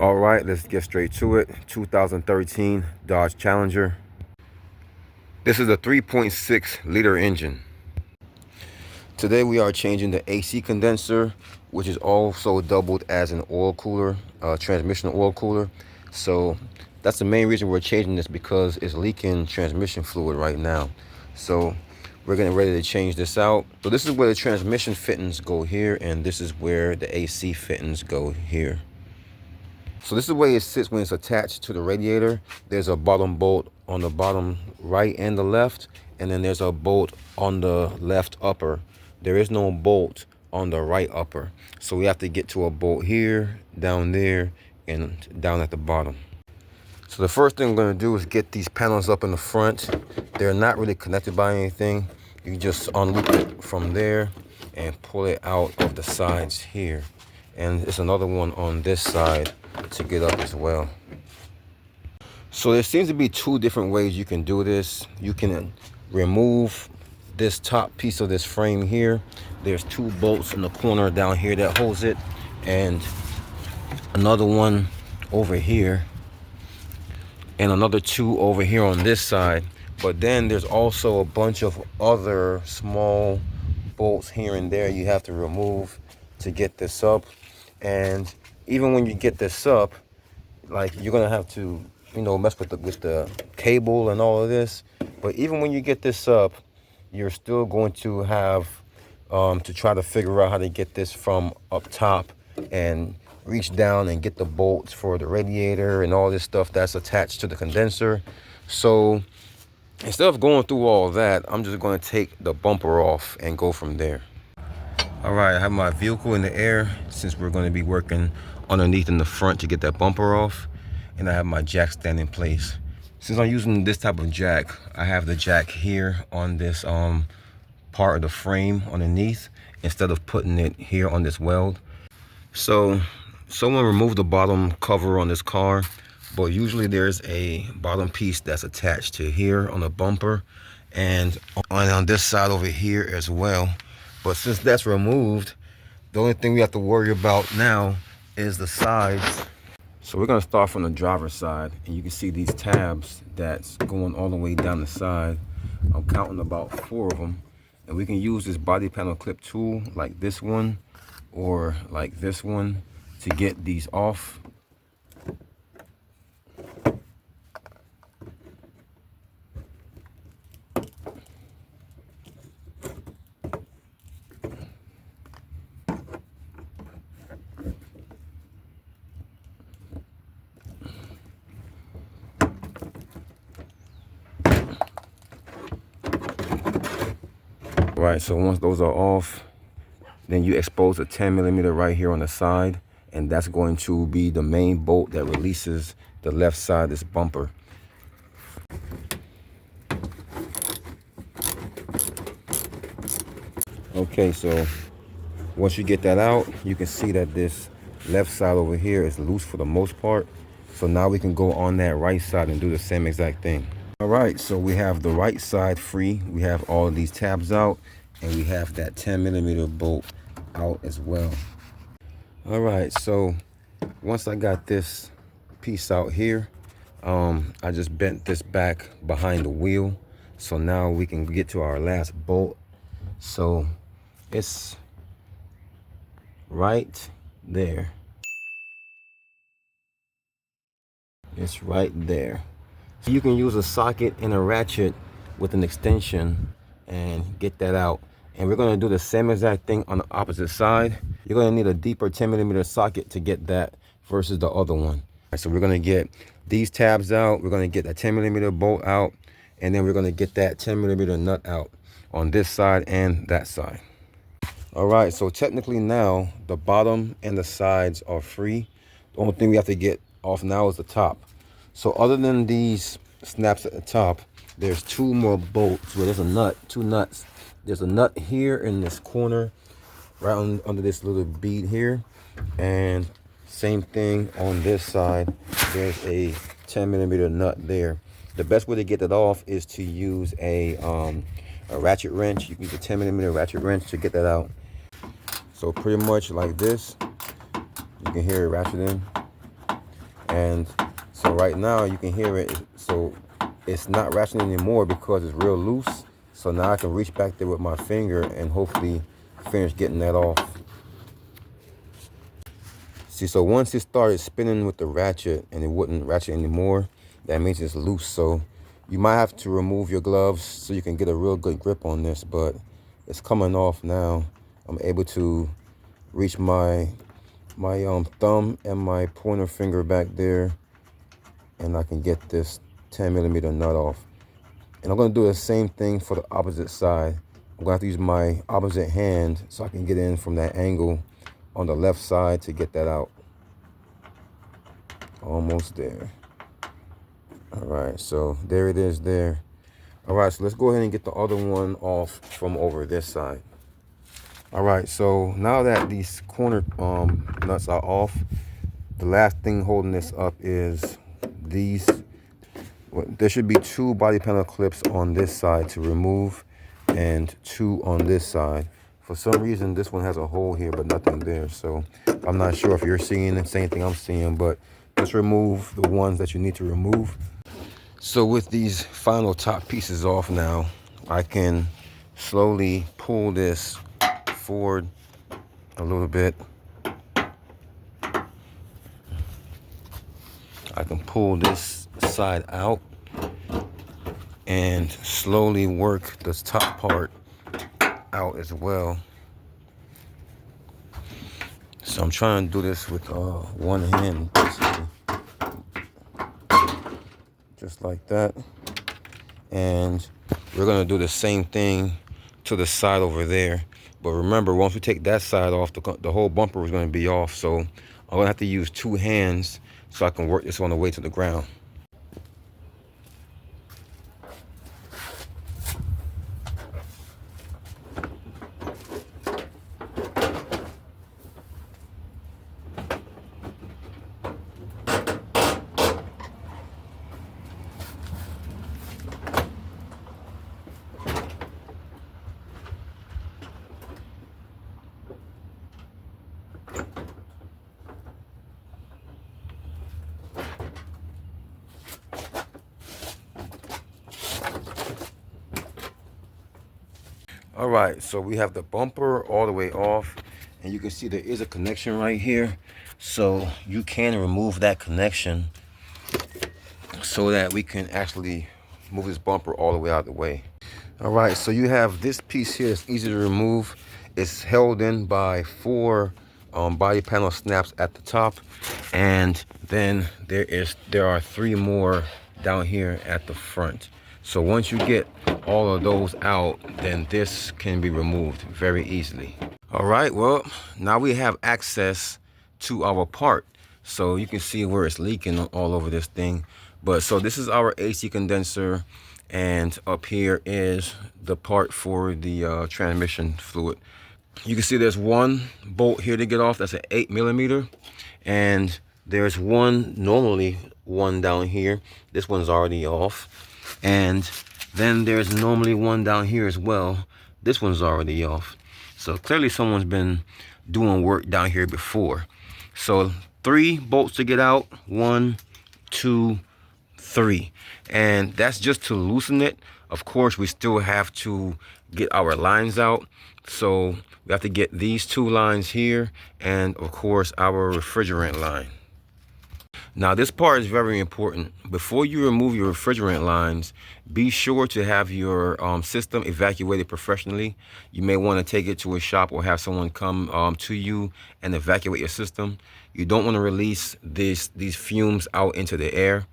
All right, let's get straight to it. 2013 Dodge Challenger. This is a 3.6 liter engine. Today we are changing the AC condenser, which is also doubled as an oil cooler, transmission oil cooler. So that's the main reason we're changing this, because it's leaking transmission fluid right now. So we're getting ready to change this out. So this is where the transmission fittings go here, and this is where the AC fittings go here. So this is the way it sits when it's attached to the radiator. There's a bottom bolt on the bottom right and the left, and then there's a bolt on the left upper. There is no bolt on the right upper. So we have to get to a bolt here, down there, and down at the bottom. So the first thing I'm going to do is get these panels up in the front. They're not really connected by anything. You just unloop it from there and pull it out of the sides here. And it's another one on this side to get up as well. So there seems to be two different ways you can do this. You can remove this top piece of this frame here. There's two bolts in the corner down here that holds it, and another one over here, and another two over here on this side. But then there's also a bunch of other small bolts here and there you have to remove to get this up. And even when you get this up, like, you're gonna have to, mess with the cable and all of this. But even when you get this up, you're still going to have to try to figure out how to get this from up top and reach down and get the bolts for the radiator and all this stuff that's attached to the condenser. So instead of going through all of that, I'm just going to take the bumper off and go from there. All right, I have my vehicle in the air, since we're going to be working underneath in the front to get that bumper off. And I have my jack stand in place. Since I'm using this type of jack, I have the jack here on this part of the frame underneath, instead of putting it here on this weld. So someone removed the bottom cover on this car, but usually there's a bottom piece that's attached to here on the bumper, and on this side over here as well. But since that's removed, the only thing we have to worry about now is the sides. So we're gonna start from the driver's side, and you can see these tabs that's going all the way down the side. I'm counting about 4 of them, and we can use this body panel clip tool like this one or like this one to get these off. Right, so once those are off, then you expose a 10mm right here on the side, and that's going to be the main bolt that releases the left side of this bumper. Okay, so once you get that out, you can see that this left side over here is loose for the most part. So now we can go on that right side and do the same exact thing. All right, so we have the right side free. We have all of these tabs out, and we have that 10mm bolt out as well. All right, so once I got this piece out here, I just bent this back behind the wheel. So now we can get to our last bolt. So it's right there. It's right there. So you can use a socket and a ratchet with an extension and get that out. And we're going to do the same exact thing on the opposite side. You're going to need a deeper 10mm socket to get that versus the other one. So we're going to get these tabs out. We're going to get that 10mm bolt out. And then we're going to get that 10mm nut out on this side and that side. All right, so technically now the bottom and the sides are free. The only thing we have to get off now is the top. So other than these snaps at the top, there's 2 more bolts where there's a nut, 2 nuts. There's a nut here in this corner, right under this little bead here. And same thing on this side. There's a 10mm nut there. The best way to get that off is to use a ratchet wrench. You can use a 10mm ratchet wrench to get that out. So pretty much like this, you can hear it ratcheting. And so right now you can hear it. So it's not ratcheting anymore because it's real loose. So now I can reach back there with my finger and hopefully finish getting that off. See, so once it started spinning with the ratchet and it wouldn't ratchet anymore, that means it's loose. So you might have to remove your gloves so you can get a real good grip on this, but it's coming off now. I'm able to reach my thumb and my pointer finger back there, and I can get this 10mm nut off. And I'm gonna do the same thing for the opposite side. I'm gonna have to use my opposite hand so I can get in from that angle on the left side to get that out. Almost there. All right, so there it is there. All right, so let's go ahead and get the other one off from over this side. All right, so now that these corner nuts are off, the last thing holding this up is these. There should be 2 body panel clips on this side to remove and 2 on this side. For some reason, this one has a hole here, but nothing there. So I'm not sure if you're seeing the same thing I'm seeing, but just remove the ones that you need to remove. So with these final top pieces off now, I can slowly pull this forward a little bit. I can pull this side out and slowly work this top part out as well. So I'm trying to do this with one hand, basically. Just like that. And we're gonna do the same thing to the side over there. But remember, once we take that side off, the whole bumper is gonna be off. So I'm gonna have to use 2 hands so I can work this on the way to the ground. All right, so we have the bumper all the way off, and you can see there is a connection right here. So you can remove that connection so that we can actually move this bumper all the way out of the way. All right, so you have this piece here that's easy to remove. It's held in by 4 body panel snaps at the top, and then there are 3 more down here at the front. So once you get all of those out, then this can be removed very easily. All right, well, now we have access to our part. So you can see where it's leaking all over this thing. But so this is our AC condenser, and up here is the part for the transmission fluid. You can see there's 1 bolt here to get off. That's an 8mm, and there's normally one down here. This one's already off, and then there's normally one down here as well. This one's already off. So clearly someone's been doing work down here before. So 3 bolts to get out. 1, 2, 3. And that's just to loosen it. Of course, we still have to get our lines out. So we have to get these 2 lines here, and of course our refrigerant line. Now this part is very important. Before you remove your refrigerant lines, be sure to have your system evacuated professionally. You may want to take it to a shop or have someone come to you and evacuate your system. You don't want to release these fumes out into the air.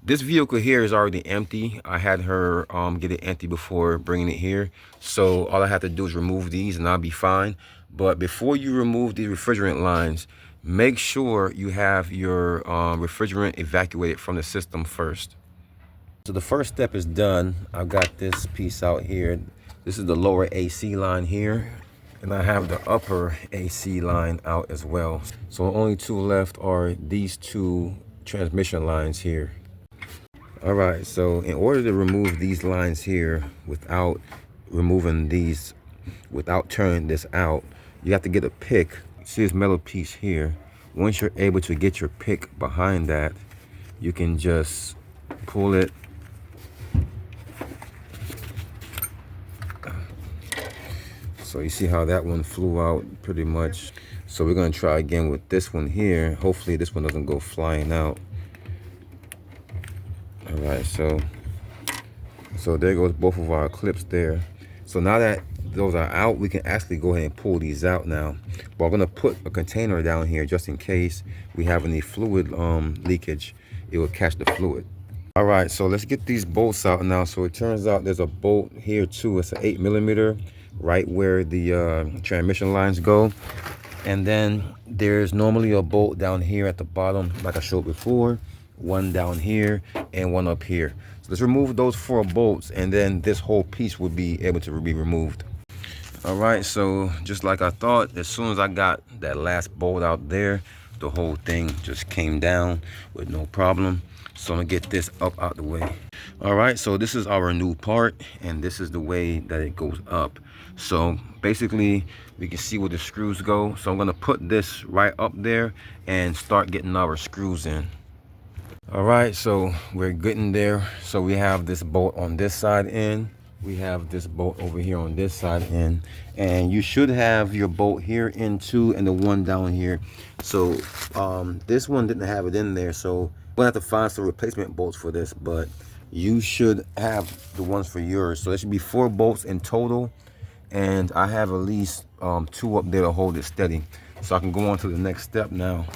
This vehicle here is already empty. I had her get it empty before bringing it here. So all I have to do is remove these and I'll be fine. But before you remove these refrigerant lines, make sure you have your refrigerant evacuated from the system first. So the first step is done. I've got this piece out here. This is the lower AC line here, and I have the upper AC line out as well. So only 2 left are these 2 transmission lines here. All right, so in order to remove these lines here without removing without turning this out, you have to get a pick. See this metal piece here, once you're able to get your pick behind that, you can just pull it. So you see how that one flew out pretty much. So we're gonna try again with this one here. Hopefully this one doesn't go flying out. All right, so there goes both of our clips there. So now that those are out, we can actually go ahead and pull these out now. But I'm gonna put a container down here just in case we have any fluid leakage. It will catch the fluid. All right, so let's get these bolts out now. So it turns out there's a bolt here too. It's an 8mm, right where the transmission lines go. And then there's normally a bolt down here at the bottom, like I showed before, one down here and one up here. So let's remove those 4 bolts, and then this whole piece would be able to be removed. All right, so just like I thought, as soon as I got that last bolt out there, the whole thing just came down with no problem. So I'm gonna get this up out the way. All right, so this is our new part, and this is the way that it goes up. So basically we can see where the screws go. So I'm gonna put this right up there and start getting our screws in. All right, so we're getting there. So we have this bolt on this side in, we have this bolt over here on this side in, and you should have your bolt here in too, and the one down here. So this one didn't have it in there, so we'll have to find some replacement bolts for this, but you should have the ones for yours. So there should be 4 bolts in total, and I have at least 2 up there to hold it steady. So I can go on to the next step now.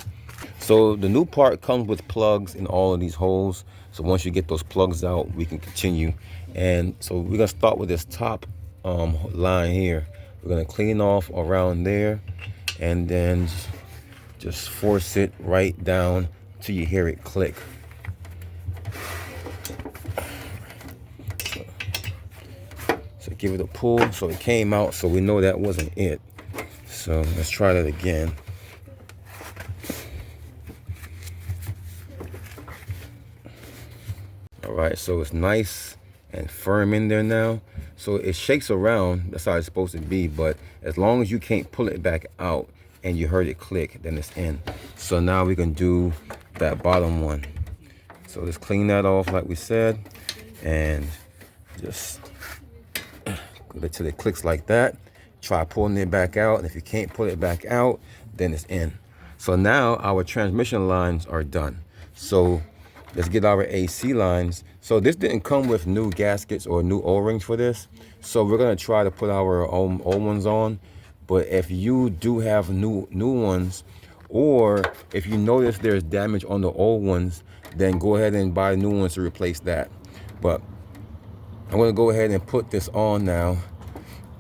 So the new part comes with plugs in all of these holes. So once you get those plugs out, we can continue. And so we're gonna start with this top line here. We're gonna clean off around there, and then just force it right down till you hear it click. So give it a pull. So it came out, so we know that wasn't it. So let's try that again. All right, so it's nice and firm in there now. So it shakes around, that's how it's supposed to be, but as long as you can't pull it back out and you heard it click, then it's in. So now we can do that bottom one. So let's clean that off like we said, and just give it till it clicks like that. Try pulling it back out, and if you can't pull it back out, then it's in. So now our transmission lines are done. So let's get our AC lines. So this didn't come with new gaskets or new O-rings for this. So we're gonna try to put our own old ones on. But if you do have new ones, or if you notice there's damage on the old ones, then go ahead and buy new ones to replace that. But I'm gonna go ahead and put this on now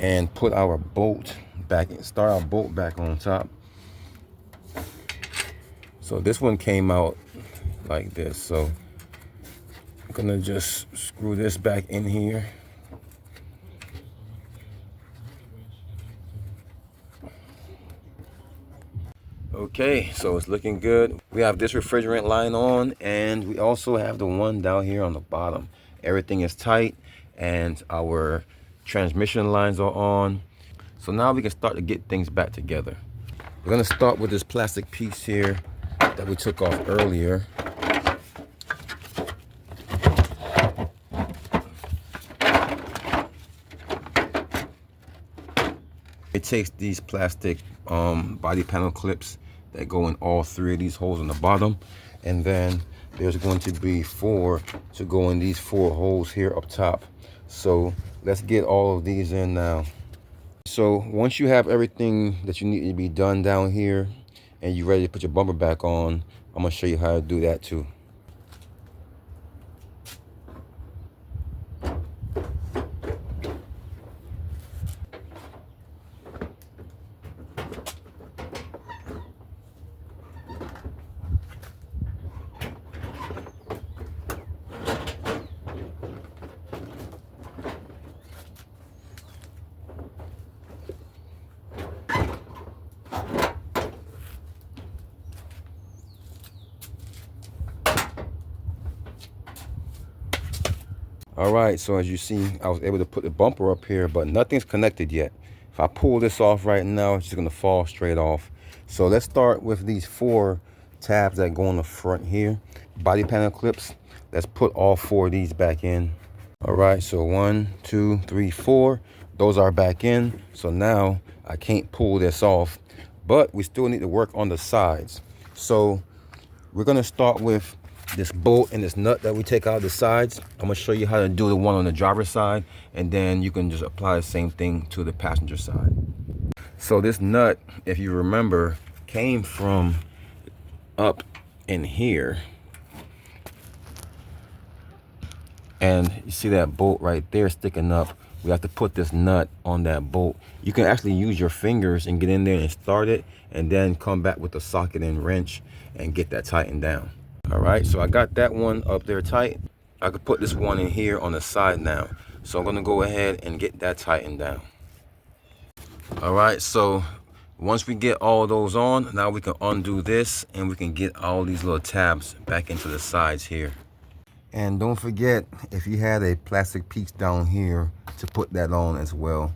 and put our bolt back, start our bolt back on top. So this one came out like this. So I'm gonna just screw this back in here. Okay, so it's looking good. We have this refrigerant line on, and we also have the one down here on the bottom. Everything is tight, and our transmission lines are on. So now we can start to get things back together. We're gonna start with this plastic piece here that we took off earlier. It takes these plastic body panel clips that go in all 3 of these holes on the bottom, and then there's going to be 4 to go in these 4 holes here up top. So let's get all of these in now. So once you have everything that you need to be done down here and you're ready to put your bumper back on, I'm gonna show you how to do that too. All right, so as you see, I was able to put the bumper up here, but nothing's connected yet. If I pull this off right now, it's just gonna fall straight off. So let's start with these 4 tabs that go on the front here. Body panel clips. Let's put all 4 of these back in. All right, so 1, 2, 3, 4. Those are back in. So now I can't pull this off, but we still need to work on the sides. So we're gonna start with this bolt and this nut that we take out of the sides. I'm gonna show you how to do the one on the driver's side, and then you can just apply the same thing to the passenger side. So this nut, if you remember, came from up in here. And you see that bolt right there sticking up. We have to put this nut on that bolt. You can actually use your fingers and get in there and start it, and then come back with the socket and wrench and get that tightened down. All right, so I got that one up there tight. I could put this one in here on the side now. So I'm gonna go ahead and get that tightened down. All right, so once we get all those on, now we can undo this and we can get all these little tabs back into the sides here. And don't forget, if you had a plastic piece down here, to put that on as well.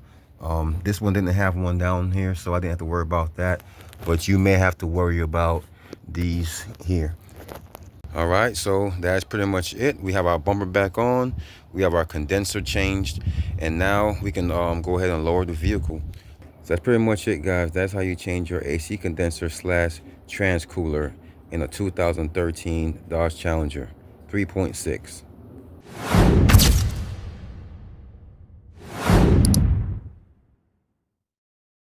This one didn't have one down here, so I didn't have to worry about that. But you may have to worry about these here. All right, so that's pretty much it. We have our bumper back on. We have our condenser changed. And now we can go ahead and lower the vehicle. So that's pretty much it, guys. That's how you change your AC condenser / trans cooler in a 2013 Dodge Challenger 3.6.